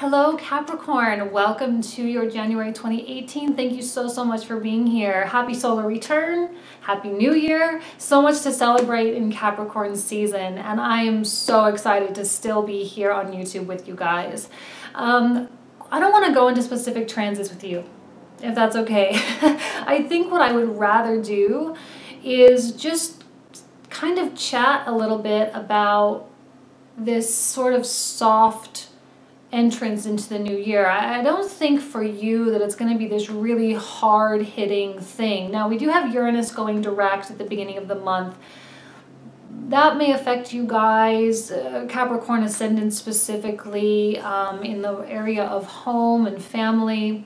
Hello Capricorn, welcome to your January 2018. Thank you so much for being here. Happy solar return, happy new year. So much to celebrate in Capricorn season, and I am so excited to still be here on YouTube with you guys. I don't want to go into specific transits with you, if that's okay. I think what I would rather do is just kind of chat a little bit about this sort of soft entrance into the new year. I don't think for you that it's going to be this really hard-hitting thing. Now, we do have Uranus going direct at the beginning of the month. That may affect you guys, Capricorn ascendant specifically, in the area of home and family.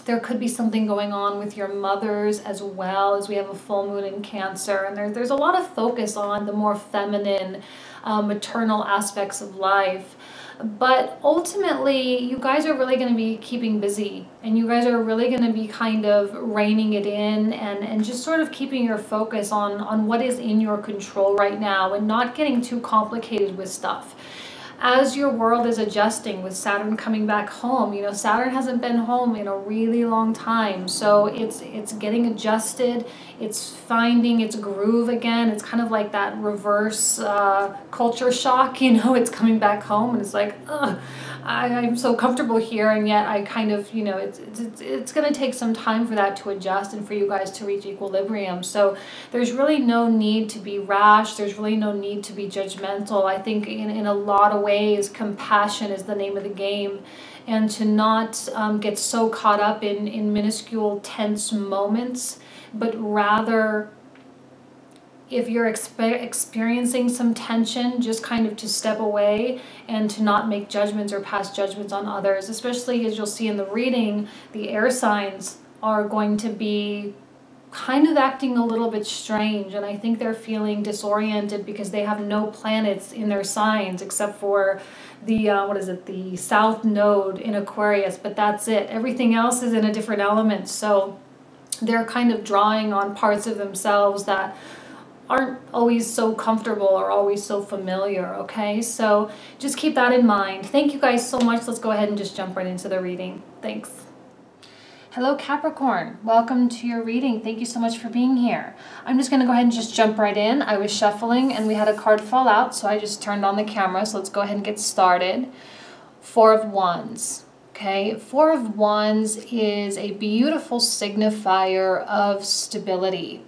There could be something going on with your mothers as well, as we have a full moon in Cancer, and there's a lot of focus on the more feminine, maternal aspects of life. But ultimately, you guys are really going to be keeping busy, and you guys are really going to be kind of reining it in and just sort of keeping your focus on what is in your control right now and not getting too complicated with stuff. As your world is adjusting with Saturn coming back home, you know, Saturn hasn't been home in a really long time, so it's getting adjusted, it's finding its groove again. It's kind of like that reverse culture shock, you know, it's coming back home and it's like, ugh, I'm so comfortable here, and yet I kind of, you know, it's going to take some time for that to adjust and for you guys to reach equilibrium. So there's really no need to be rash. There's really no need to be judgmental. I think in a lot of ways, compassion is the name of the game, and to not get so caught up in minuscule tense moments, but rather, if you're experiencing some tension, just kind of to step away and to not make judgments or pass judgments on others. Especially as you'll see in the reading, the air signs are going to be kind of acting a little bit strange, and I think they're feeling disoriented because they have no planets in their signs except for the the South Node in Aquarius, but that's it. Everything else is in a different element, so they're kind of drawing on parts of themselves that aren't always so comfortable or always so familiar, okay? So just keep that in mind. Thank you guys so much. Let's go ahead and just jump right into the reading. Thanks. Hello Capricorn, welcome to your reading. Thank you so much for being here. I'm just going to go ahead and just jump right in. I was shuffling and we had a card fall out, so I just turned on the camera. So let's go ahead and get started. Four of Wands. Okay, Four of Wands is a beautiful signifier of stability.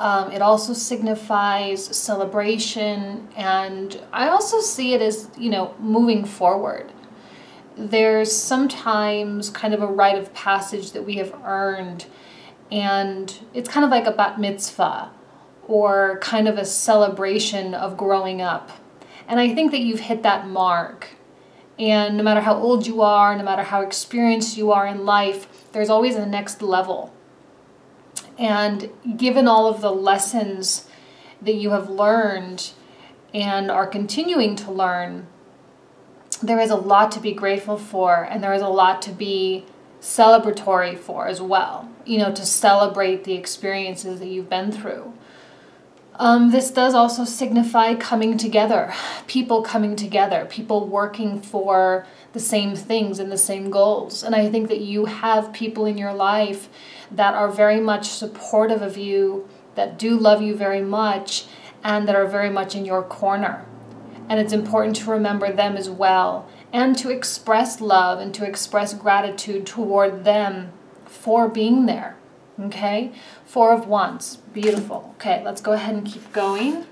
It also signifies celebration, and I also see it as, you know, moving forward. There's sometimes kind of a rite of passage that we have earned, and it's kind of like a bat mitzvah or kind of a celebration of growing up. And I think that you've hit that mark. And no matter how old you are, no matter how experienced you are in life, there's always a next level. And given all of the lessons that you have learned and are continuing to learn, there is a lot to be grateful for, and there is a lot to be celebratory for as well. You know, to celebrate the experiences that you've been through. This does also signify coming together, people coming together, people working for the same things and the same goals. And I think that you have people in your life that are very much supportive of you, that do love you very much, and that are very much in your corner. And it's important to remember them as well, and to express love and to express gratitude toward them for being there. Okay, Four of Wands, beautiful. Okay, let's go ahead and keep going.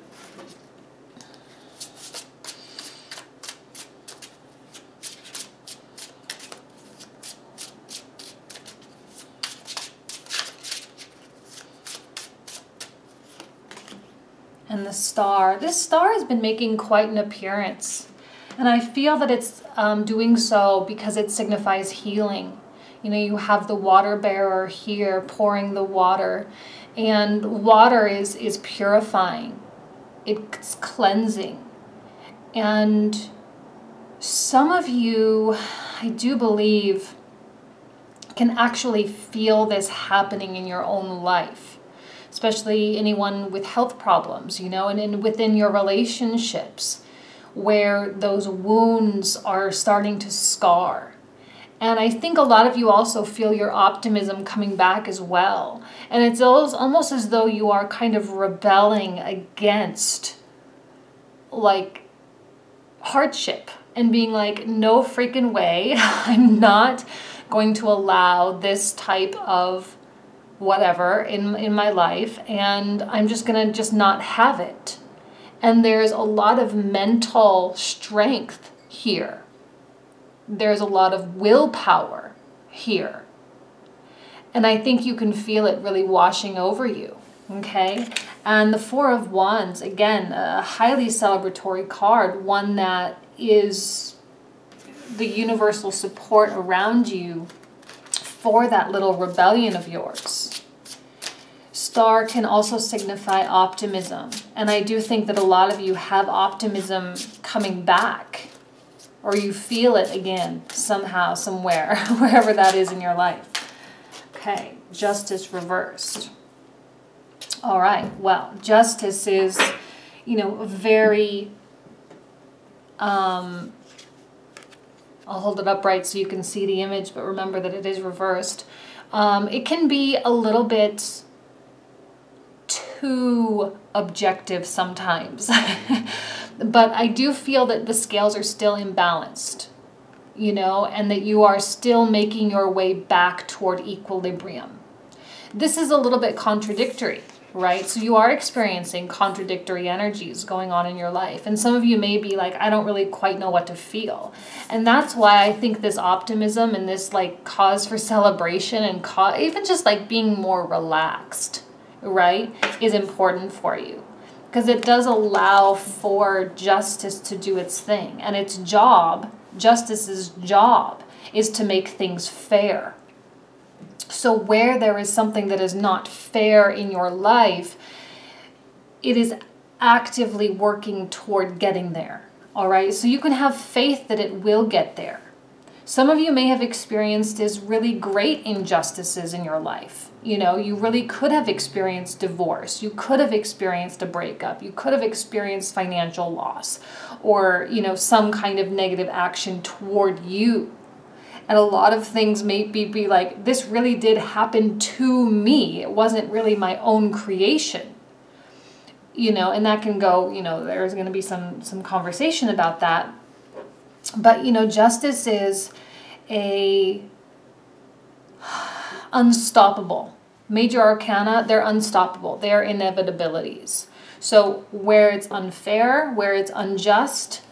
And the Star. This star has been making quite an appearance, and I feel that it's doing so because it signifies healing. You know, you have the water bearer here pouring the water, and water is purifying. It's cleansing. And some of you, I do believe, can actually feel this happening in your own life, especially anyone with health problems, you know, and within your relationships, where those wounds are starting to scar. And I think a lot of you also feel your optimism coming back as well. And it's almost as though you are kind of rebelling against like hardship and being like, no freaking way, I'm not going to allow this type of whatever in my life, and I'm just gonna just not have it. And there's a lot of mental strength here. There's a lot of willpower here. And I think you can feel it really washing over you, okay? And the Four of Wands, again, a highly celebratory card, one that is the universal support around you for that little rebellion of yours. Star can also signify optimism. And I do think that a lot of you have optimism coming back, or you feel it again somehow, somewhere, wherever that is in your life. Okay, Justice reversed. All right, well, Justice is, you know, very, I'll hold it upright so you can see the image, but remember that it is reversed. It can be a little bit too objective sometimes. But I do feel that the scales are still imbalanced, you know, and that you are still making your way back toward equilibrium. This is a little bit contradictory, right? So you are experiencing contradictory energies going on in your life. And some of you may be like, I don't really quite know what to feel. And that's why I think this optimism and this like cause for celebration and even just like being more relaxed, right, is important for you. Because it does allow for justice to do its thing. And its job, justice's job, is to make things fair. So where there is something that is not fair in your life, it is actively working toward getting there. All right? So you can have faith that it will get there. Some of you may have experienced really great injustices in your life. You know, you really could have experienced divorce. You could have experienced a breakup. You could have experienced financial loss or, you know, some kind of negative action toward you. And a lot of things may be like, this really did happen to me. It wasn't really my own creation. You know, and that can go, you know, there's going to be some conversation about that. But, you know, justice is unstoppable. Major arcana, they're unstoppable. They're inevitabilities. So where it's unfair, where it's unjust,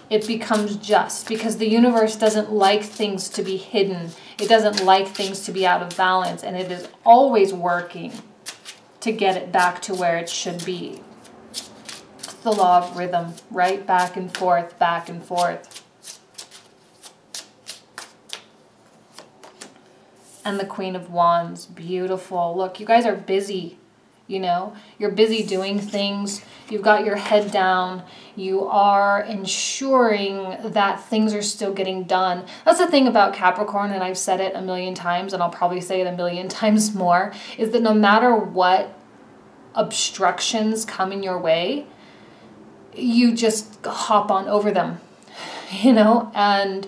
it becomes just, because the universe doesn't like things to be hidden. It doesn't like things to be out of balance, and it is always working to get it back to where it should be. It's the law of rhythm, right? Back and forth, back and forth. And the Queen of Wands, beautiful. Look, you guys are busy, you know. You're busy doing things. You've got your head down. You are ensuring that things are still getting done. That's the thing about Capricorn, and I've said it a million times, and I'll probably say it a million times more, is that no matter what obstructions come in your way, you just hop on over them, you know, and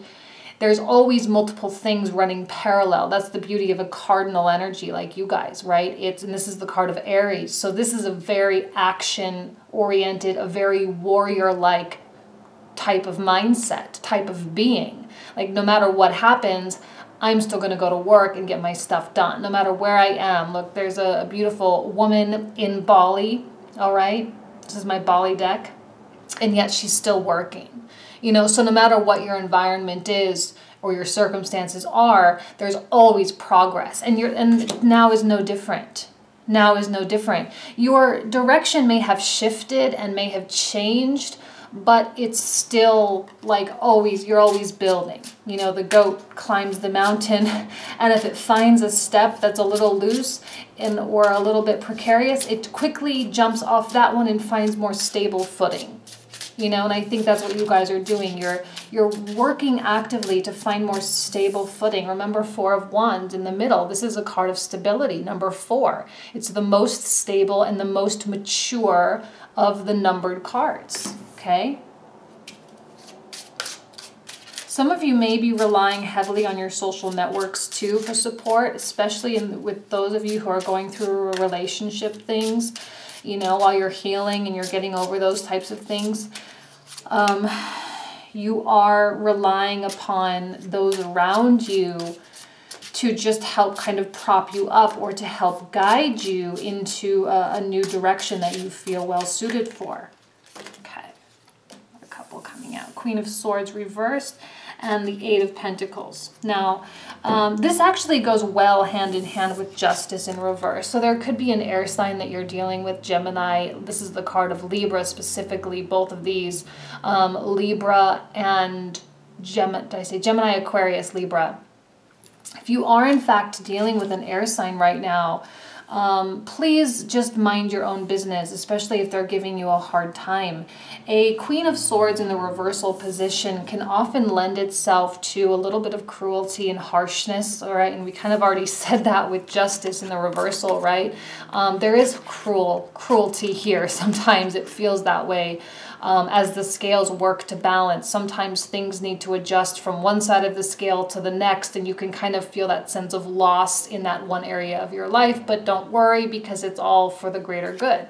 there's always multiple things running parallel. That's the beauty of a cardinal energy like you guys, right? And this is the card of Aries. So this is a very action-oriented, a very warrior-like type of mindset, type of being. Like no matter what happens, I'm still going to go to work and get my stuff done, no matter where I am. Look, there's a beautiful woman in Bali, all right? This is my Bali deck. And yet she's still working. You know, so no matter what your environment is or your circumstances are, there's always progress. And now is no different. Now is no different. Your direction may have shifted and may have changed, but it's still like always, you're always building. You know, the goat climbs the mountain, and if it finds a step that's a little loose or a little bit precarious, it quickly jumps off that one and finds more stable footing. You know, and I think that's what you guys are doing. You're working actively to find more stable footing. Remember, Four of Wands in the middle. This is a card of stability, number 4. It's the most stable and the most mature of the numbered cards, okay? Some of you may be relying heavily on your social networks too for support, especially with those of you who are going through relationship things, you know, while you're healing and you're getting over those types of things. You are relying upon those around you to just help kind of prop you up or to help guide you into a new direction that you feel well suited for. Okay, a couple coming out. Queen of Swords reversed and the Eight of Pentacles. Now, this actually goes well hand in hand with Justice in reverse. So there could be an air sign that you're dealing with, Gemini. This is the card of Libra specifically, both of these. Libra and Gemini, Aquarius, Libra. If you are in fact dealing with an air sign right now, please just mind your own business, especially if they're giving you a hard time. A Queen of Swords in the reversal position can often lend itself to a little bit of cruelty and harshness, all right? And we kind of already said that with Justice in the reversal, right? There is cruelty here. Sometimes it feels that way. As the scales work to balance, sometimes things need to adjust from one side of the scale to the next, and you can kind of feel that sense of loss in that one area of your life, but don't worry because it's all for the greater good.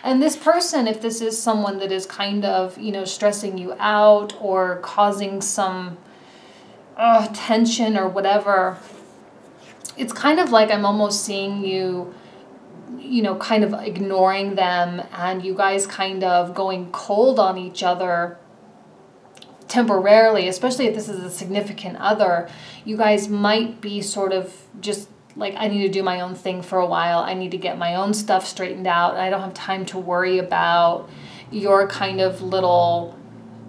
And this person, if this is someone that is kind of, you know, stressing you out or causing some tension or whatever, it's kind of like I'm almost seeing you, you know, kind of ignoring them and you guys kind of going cold on each other temporarily, especially if this is a significant other. You guys might be sort of just like, I need to do my own thing for a while. I need to get my own stuff straightened out. I don't have time to worry about your kind of little,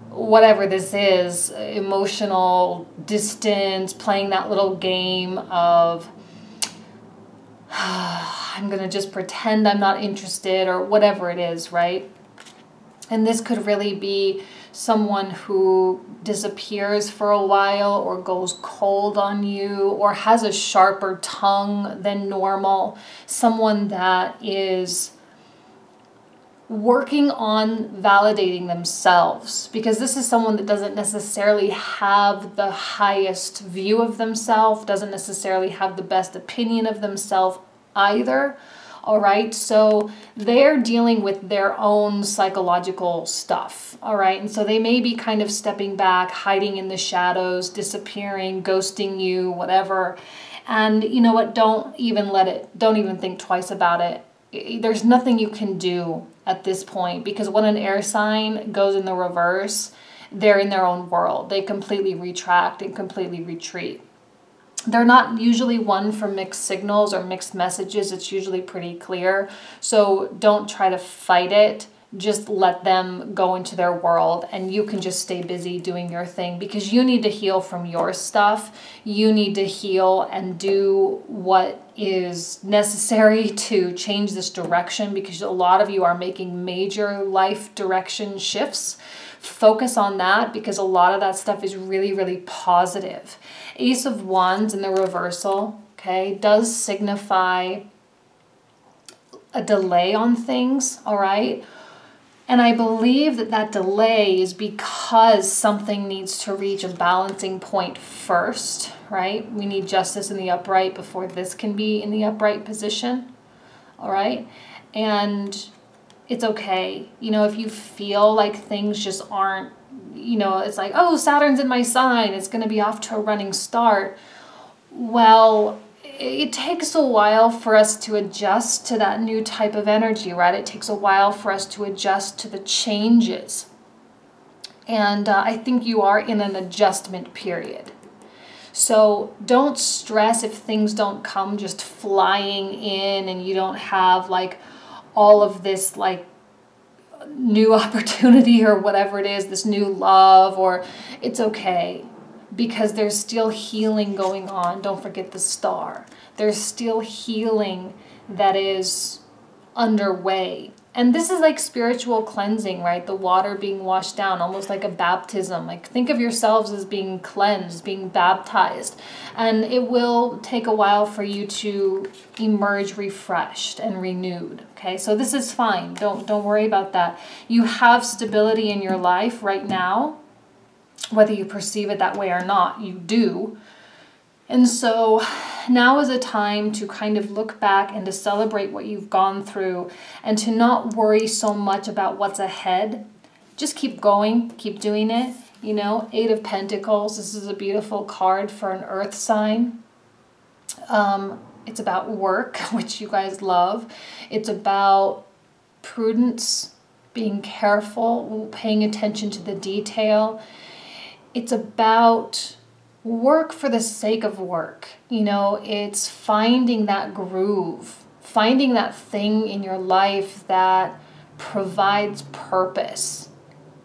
whatever this is, emotional distance, playing that little game of I'm going to just pretend I'm not interested or whatever it is, right? And this could really be someone who disappears for a while or goes cold on you or has a sharper tongue than normal. Someone that is working on validating themselves, because this is someone that doesn't necessarily have the highest view of themselves, doesn't necessarily have the best opinion of themselves either. All right, so they're dealing with their own psychological stuff. All right, and so they may be kind of stepping back, hiding in the shadows, disappearing, ghosting you, whatever. And you know what, don't even think twice about it. There's nothing you can do at this point, because when an air sign goes in the reverse, they're in their own world. They completely retract and completely retreat. They're not usually one for mixed signals or mixed messages. It's usually pretty clear. So don't try to fight it. Just let them go into their world and you can just stay busy doing your thing, because you need to heal from your stuff. You need to heal and do what is necessary to change this direction, because a lot of you are making major life direction shifts. Focus on that, because a lot of that stuff is really, really positive. Ace of Wands in the reversal, okay, does signify a delay on things, all right? And I believe that that delay is because something needs to reach a balancing point first, right? We need Justice in the upright before this can be in the upright position, all right? And it's okay. You know, if you feel like things just aren't, you know, it's like, oh, Saturn's in my sign, it's going to be off to a running start. Well, it takes a while for us to adjust to that new type of energy, right? It takes a while for us to adjust to the changes. And I think you are in an adjustment period. So don't stress if things don't come just flying in and you don't have like all of this like new opportunity or whatever it is, this new love, or it's okay. Because there's still healing going on. Don't forget the star. There's still healing that is underway. And this is like spiritual cleansing, right? The water being washed down, almost like a baptism. Like think of yourselves as being cleansed, being baptized. And it will take a while for you to emerge refreshed and renewed. Okay, so this is fine. Don't worry about that. You have stability in your life right now. Whether you perceive it that way or not, you do. And so now is a time to kind of look back and to celebrate what you've gone through and to not worry so much about what's ahead. Just keep going, keep doing it. You know, 8 of Pentacles, this is a beautiful card for an earth sign. It's about work, which you guys love. It's about prudence, being careful, paying attention to the detail. It's about work for the sake of work. You know, it's finding that groove, finding that thing in your life that provides purpose.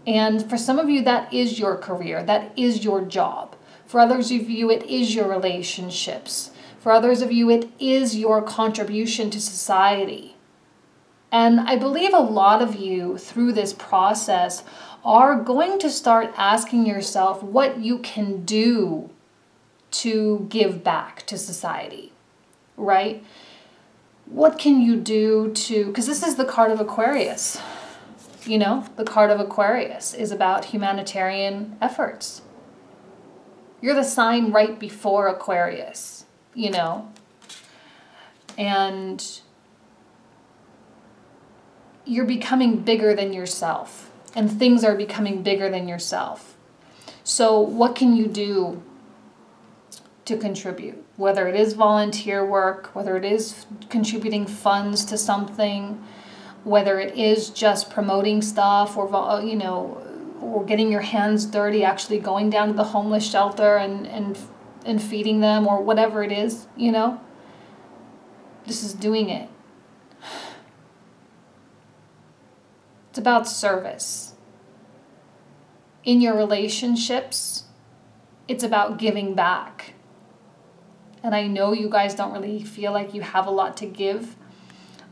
And for some of you, that is your career, that is your job. For others of you, it is your relationships. For others of you, it is your contribution to society. And I believe a lot of you through this process are going to start asking yourself what you can do to give back to society, right? What can you do to, because this is the card of Aquarius. You know, the card of Aquarius is about humanitarian efforts. You're the sign right before Aquarius, you know, and you're becoming bigger than yourself, and things are becoming bigger than yourself. So what can you do to contribute? Whether it is volunteer work, whether it is contributing funds to something, whether it is just promoting stuff or, you know, or getting your hands dirty, actually going down to the homeless shelter and feeding them, or whatever it is, you know, this is doing it. It's about service. In your relationships, it's about giving back. And I know you guys don't really feel like you have a lot to give,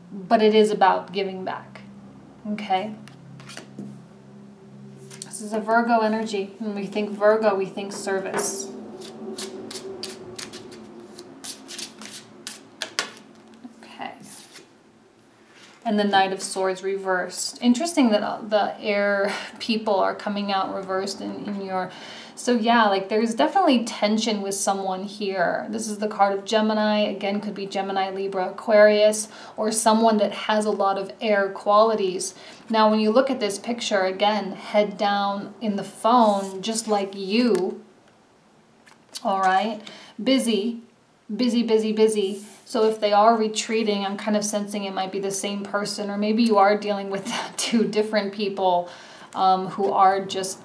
but it is about giving back, okay? This is a Virgo energy. When we think Virgo, we think service. Okay. And the Knight of Swords reversed. Interesting that the air people are coming out reversed in your... So yeah, like there's definitely tension with someone here. This is the card of Gemini. Again, could be Gemini, Libra, Aquarius, or someone that has a lot of air qualities. Now, when you look at this picture, again, head down in the phone, just like you, all right? Busy, busy, busy, busy. So if they are retreating, I'm kind of sensing it might be the same person, or maybe you are dealing with 2 different people who are just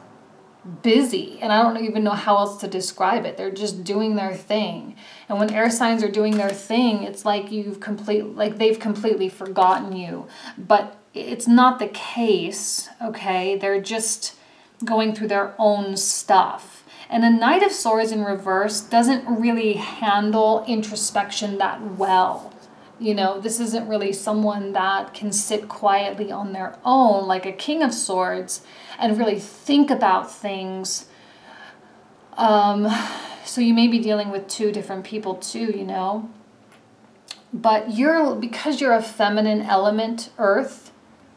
busy, and I don't even know how else to describe it. They're just doing their thing. And when air signs are doing their thing, it's like they've completely forgotten you. But it's not the case, okay? They're just going through their own stuff. And a Knight of Swords in reverse doesn't really handle introspection that well. You know, this isn't really someone that can sit quietly on their own like a King of Swords and really think about things. So you may be dealing with 2 different people too, you know. But because you're a feminine element, earth,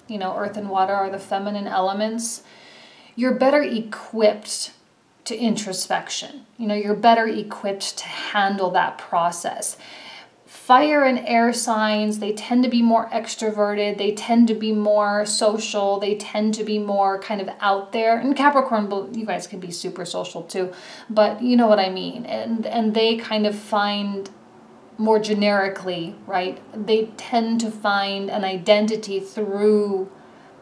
you know, earth and water are the feminine elements, you're better equipped to introspection. You know, you're better equipped to handle that process. Fire and air signs, they tend to be more extroverted, they tend to be more social, they tend to be more kind of out there. And Capricorn, you guys can be super social too, but you know what I mean. And they kind of find more generically, right? They tend to find an identity through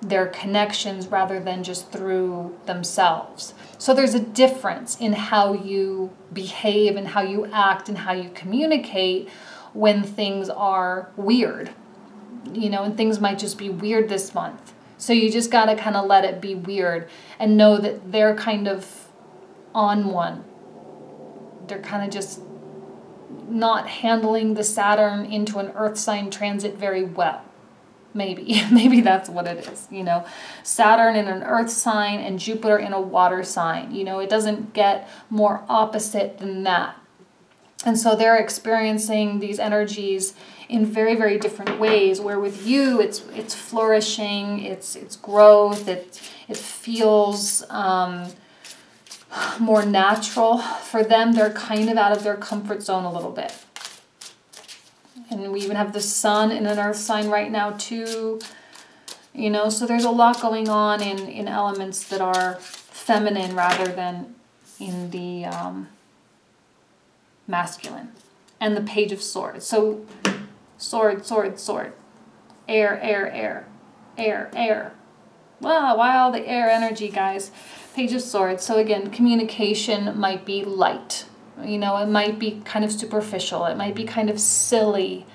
their connections rather than just through themselves. So there's a difference in how you behave and how you act and how you communicate when things are weird, you know, and things might just be weird this month. So you just got to kind of let it be weird and know that they're kind of on one. They're kind of just not handling the Saturn into an earth sign transit very well. Maybe that's what it is, you know. Saturn in an earth sign and Jupiter in a water sign. You know, it doesn't get more opposite than that. And so they're experiencing these energies in very, very different ways, where with you, it's flourishing, it's growth, it feels more natural. For them, they're kind of out of their comfort zone a little bit. And we even have the sun in an earth sign right now too. You know, so there's a lot going on in elements that are feminine rather than in the masculine. And the Page of Swords. So sword, sword, sword. Air, air, air. Air, air. Wow, wow, the air energy, guys. Page of Swords. So again, communication might be light. You know, it might be kind of superficial. It might be kind of silly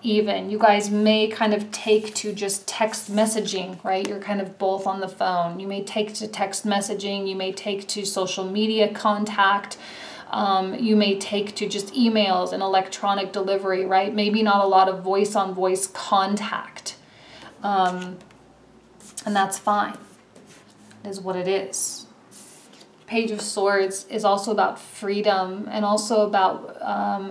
even. You guys may kind of take to just text messaging, right? You're kind of both on the phone. You may take to text messaging. You may take to social media contact. You may take to just emails and electronic delivery, right? Maybe not a lot of voice-on-voice contact. And that's fine. It is what it is. Page of Swords is also about freedom and also about, I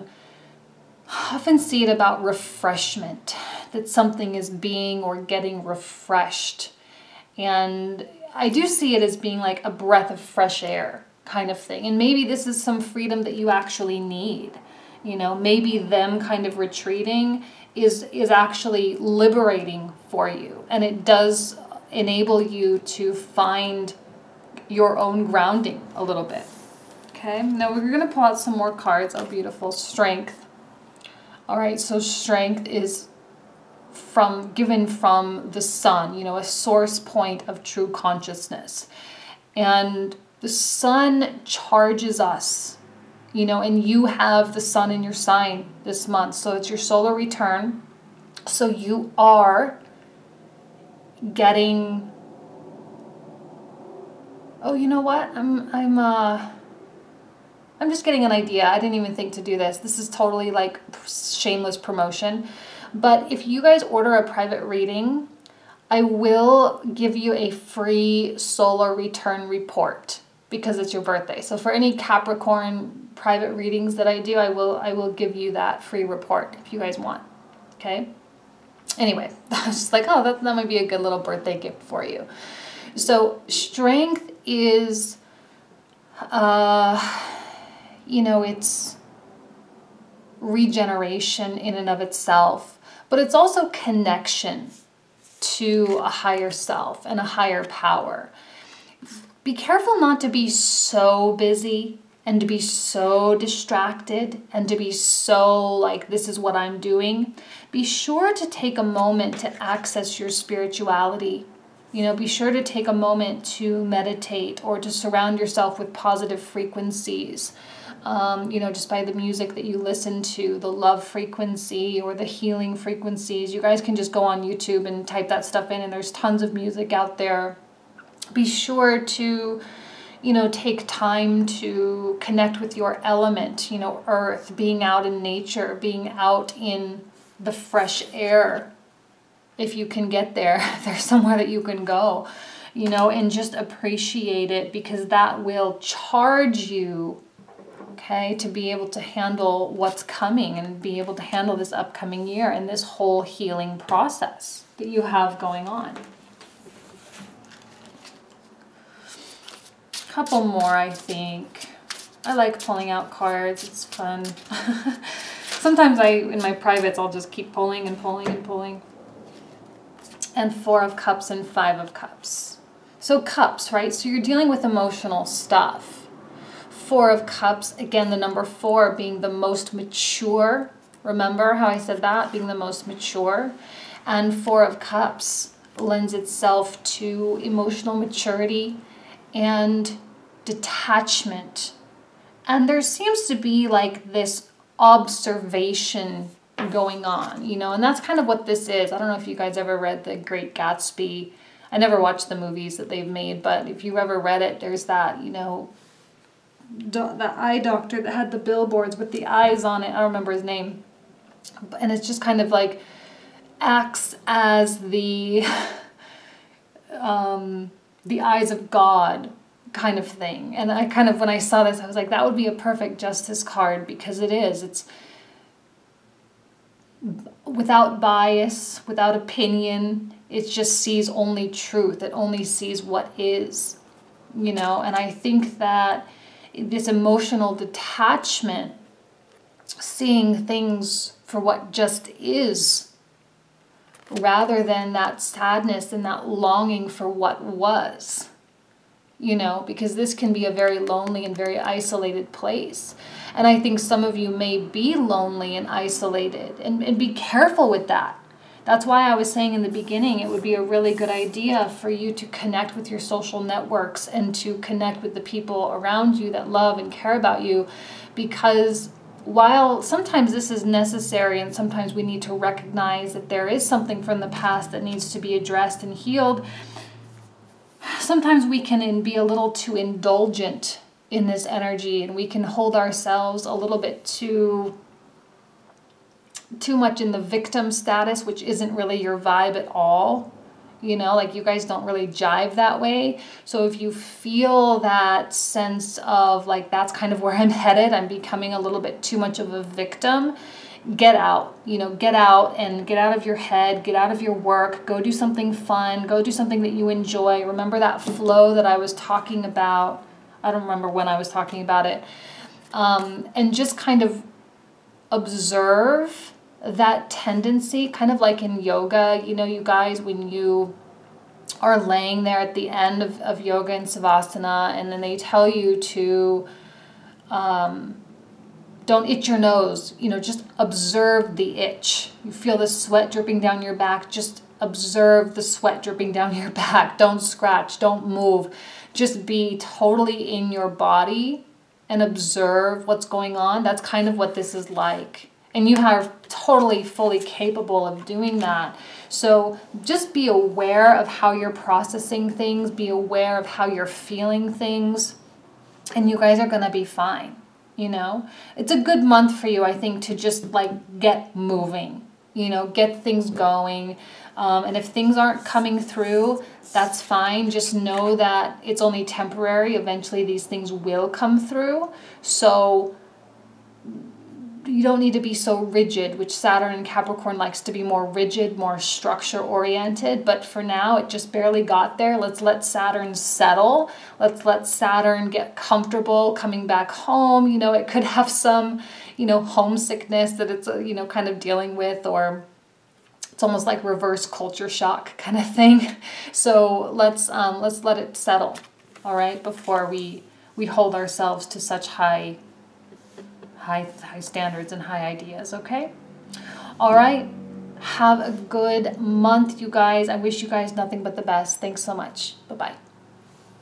often see it about refreshment, that something is being or getting refreshed. And I do see it as being like a breath of fresh air kind of thing. And maybe this is some freedom that you actually need. You know, maybe them kind of retreating is actually liberating for you. And it does enable you to find your own grounding a little bit. Okay, now we're going to pull out some more cards. Oh, beautiful. Strength. All right, so strength is given from the sun, you know, a source point of true consciousness. And the sun charges us, you know, and you have the sun in your sign this month. So it's your solar return. So you are getting... Oh, you know what? I'm just getting an idea. I didn't even think to do this. This is totally like shameless promotion. But if you guys order a private reading, I will give you a free solar return report because it's your birthday. So for any Capricorn private readings that I do, I will give you that free report if you guys want. Okay? Anyway, I was just like, oh, that might be a good little birthday gift for you. So strength is, you know, it's regeneration in and of itself, but it's also connection to a higher self and a higher power. Be careful not to be so busy and to be so distracted and to be so like, this is what I'm doing. Be sure to take a moment to access your spirituality. You know, be sure to take a moment to meditate or to surround yourself with positive frequencies. You know, just by the music that you listen to, the love frequency or the healing frequencies. You guys can just go on YouTube and type that stuff in, and there's tons of music out there. Be sure to, you know, take time to connect with your element, you know, earth, being out in nature, being out in the fresh air. If you can get there, there's somewhere that you can go, you know, and just appreciate it because that will charge you, okay, to be able to handle what's coming and be able to handle this upcoming year and this whole healing process that you have going on. A couple more, I think. I like pulling out cards. It's fun. Sometimes in my privates, I'll just keep pulling and pulling and pulling. And 4 of Cups and 5 of Cups. So cups, right? So you're dealing with emotional stuff. 4 of Cups, again, the number 4 being the most mature. Remember how I said that? Being the most mature. And 4 of Cups lends itself to emotional maturity and detachment. And there seems to be like this observation going on, you know, and that's kind of what this is. I don't know if you guys ever read The Great Gatsby. I never watched the movies that they've made, but if you ever read it, there's that, you know, the eye doctor that had the billboards with the eyes on it. I don't remember his name. And it's just kind of like acts as the eyes of God kind of thing. And I kind of, when I saw this, I was like, that would be a perfect justice card because it is. It's without bias, without opinion. It just sees only truth. It only sees what is. you know, and I think that this emotional detachment, seeing things for what just is, rather than that sadness and that longing for what was, you know, because this can be a very lonely and very isolated place. And I think some of you may be lonely and isolated, and be careful with that. That's why I was saying in the beginning, it would be a really good idea for you to connect with your social networks and to connect with the people around you that love and care about you, because while sometimes this is necessary and sometimes we need to recognize that there is something from the past that needs to be addressed and healed, sometimes we can be a little too indulgent in this energy, and we can hold ourselves a little bit too much in the victim status, which isn't really your vibe at all. You know, like you guys don't really jive that way. So if you feel that sense of like, that's kind of where I'm headed, I'm becoming a little bit too much of a victim, get out, you know, get out and get out of your head, get out of your work, go do something fun, go do something that you enjoy. Remember that flow that I was talking about? I don't remember when I was talking about it. And just kind of observe that tendency, kind of like in yoga, you know, you guys, when you are laying there at the end of yoga and savasana, and then they tell you to don't itch your nose, you know, just observe the itch. You feel the sweat dripping down your back, just observe the sweat dripping down your back. Don't scratch, don't move. Just be totally in your body and observe what's going on. That's kind of what this is like. And you are totally, fully capable of doing that. So just be aware of how you're processing things. Be aware of how you're feeling things. And you guys are going to be fine, you know. It's a good month for you, I think, to just like get moving, you know, get things going. And if things aren't coming through, that's fine. Just know that it's only temporary. Eventually these things will come through. So you don't need to be so rigid, which Saturn and Capricorn likes to be more rigid, more structure oriented. But for now, it just barely got there. Let's let Saturn settle. Let's let Saturn get comfortable coming back home. You know, it could have some, you know, homesickness that it's, you know, kind of dealing with, or it's almost like reverse culture shock kind of thing. So let's let it settle, all right, before we hold ourselves to such high standards and high ideas, okay? All right. Have a good month, you guys. I wish you guys nothing but the best. Thanks so much. Bye-bye.